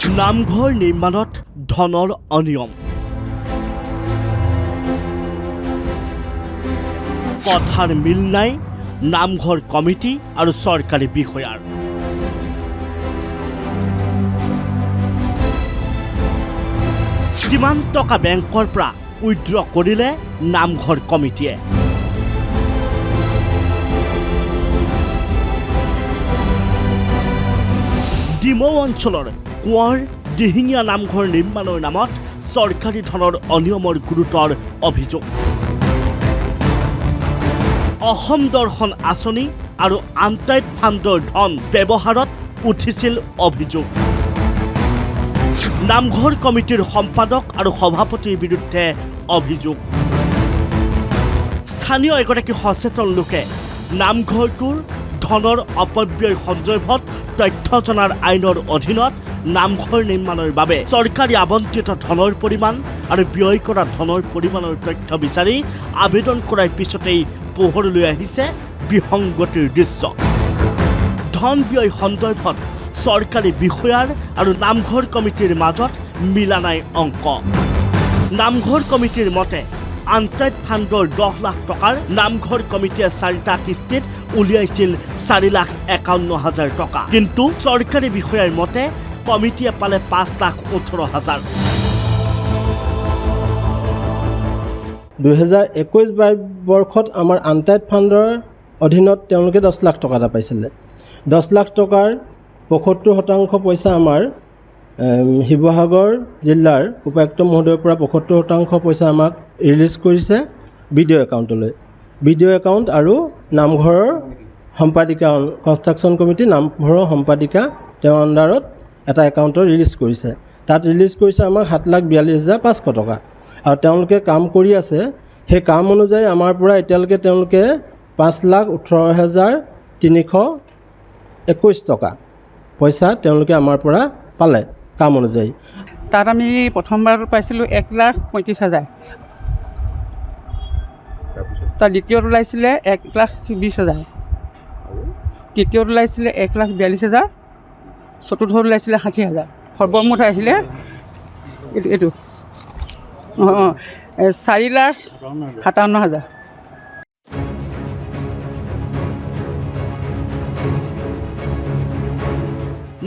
নামঘৰ নিৰ্মাণত ধনৰ অনিয়ম। কথাৰ মিল নাই নামঘৰ কমিটি আৰু চৰকাৰী বিষয়াৰ। কিমান টকা বেংকৰ পৰা উইথড্ৰ কৰিলে নামঘৰ কমিটিয়ে? ডিমৌ অঞ্চলৰ কোঁৱৰ দিহিঙীয়া নামঘৰ নিৰ্মাণৰ নামত চৰকাৰী ধনৰ অনিয়মৰ গুৰুতৰ অভিযোগ। অসম দৰ্শন আঁচনি আৰু আনটাইড ফাণ্ডৰ ধন ব্যৱহাৰত উঠিছিল অভিযোগ। নামঘৰ কমিটিৰ সম্পাদক আৰু সভাপতিৰ বিৰুদ্ধে অভিযোগ। স্থানীয় এগৰাকী সচেতন লোকে নামঘৰটোৰ ধনৰ অপব্যয় সন্দৰ্ভত তথ্য জনাৰ আইনৰ অধীনত নামঘৰ নিৰ্মাণৰ বাবে চৰকাৰী আবণ্টিত ধনৰ পৰিমাণ আৰু ব্যয় কৰা ধনৰ পৰিমাণৰ তথ্য বিচাৰি আবেদন কৰাৰ পিছতেই পোহৰলৈ আহিছে বিসংগতিৰ দৃশ্য। ধন ব্যয় সন্দৰ্ভত চৰকাৰী বিষয়াৰ আৰু নামঘৰ কমিটিৰ মাজত মিলা নাই অংক। নামঘৰ কমিটিৰ মতে আনটাইড ফাণ্ডৰ 10 লাখ টকাৰ নামঘৰ কমিটিয়ে 4টা কিস্তিত উলিয়াইছিল 4,51,000 টকা, কিন্তু চৰকাৰী বিষয়াৰ মতে কমিটিয়ে পালে 5,18,000। 2021-22 বৰ্ষত আমাৰ আনটাইড ফাণ্ডৰ অধীনত তেওঁলোকে 10 লাখ টকা এটা পাইছিলে। 10 লাখ টকাৰ 75% পইচা আমাৰ শিৱসাগৰ জিলাৰ উপায়ুক্ত মহোদয়ৰ পৰা 75% পইচা আমাক ৰিলিজ কৰিছে বিডিঅ' একাউণ্টলৈ। বিডিঅ' একাউণ্ট আৰু নামঘৰৰ সম্পাদিকা, কনষ্ট্ৰাকশ্যন কমিটি নামঘৰৰ সম্পাদিকা তেওঁৰ আণ্ডাৰত এটা একাউণ্টত ৰিলিজ কৰিছে। তাত ৰিলিজ কৰিছে আমাক 7,42,500 টকা। আৰু তেওঁলোকে কাম কৰি আছে, সেই কাম অনুযায়ী আমাৰ পৰা এতিয়ালৈকে তেওঁলোকে 5,18,321 টকা পইচা তেওঁলোকে আমাৰ পৰা পালে কাম অনুযায়ী। তাত আমি প্ৰথমবাৰ পাইছিলোঁ 1,35,000, তাৰ দ্বিতীয়ত ওলাইছিলে 1,20,000, তৃতীয়ত ওলাইছিলে 1,42,000, চতুৰ্থত ওলাইছিলে 60,000। সৰ্বমুঠ আহিলে এইটো 4,57,000।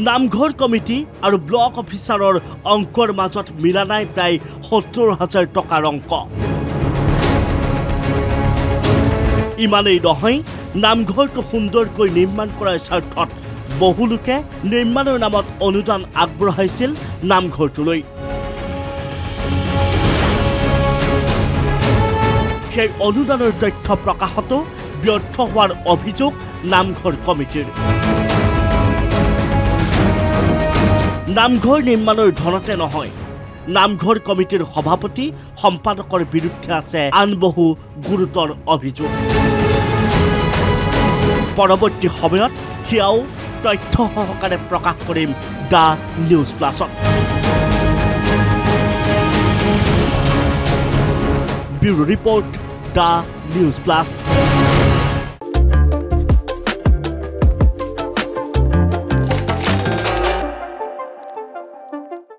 নামঘৰ কমিটি আৰু ব্লক অফিচাৰৰ অংকৰ মাজত মিলা নাই প্ৰায় 70,000 টকাৰ অংক। ইমানেই নহয়, নামঘৰটো সুন্দৰকৈ নিৰ্মাণ কৰাৰ স্বাৰ্থত বহু লোকে নিৰ্মাণৰ নামত অনুদান আগবঢ়াইছিল নামঘৰটোলৈ। সেই অনুদানৰ তথ্য প্ৰকাশতো ব্যৰ্থ হোৱাৰ অভিযোগ নামঘৰ কমিটিৰ। নামঘৰ নিৰ্মাণৰ ধনতে নহয়, নামঘৰ কমিটিৰ সভাপতি সম্পাদকৰ বিৰুদ্ধে আছে আন বহু গুৰুতৰ অভিযোগ। পৰৱৰ্তী সময়ত সেয়াও তথ্য সহকাৰে প্ৰকাশ কৰিম দ্য নিউজ প্লাছত। Bureau report, the news plus.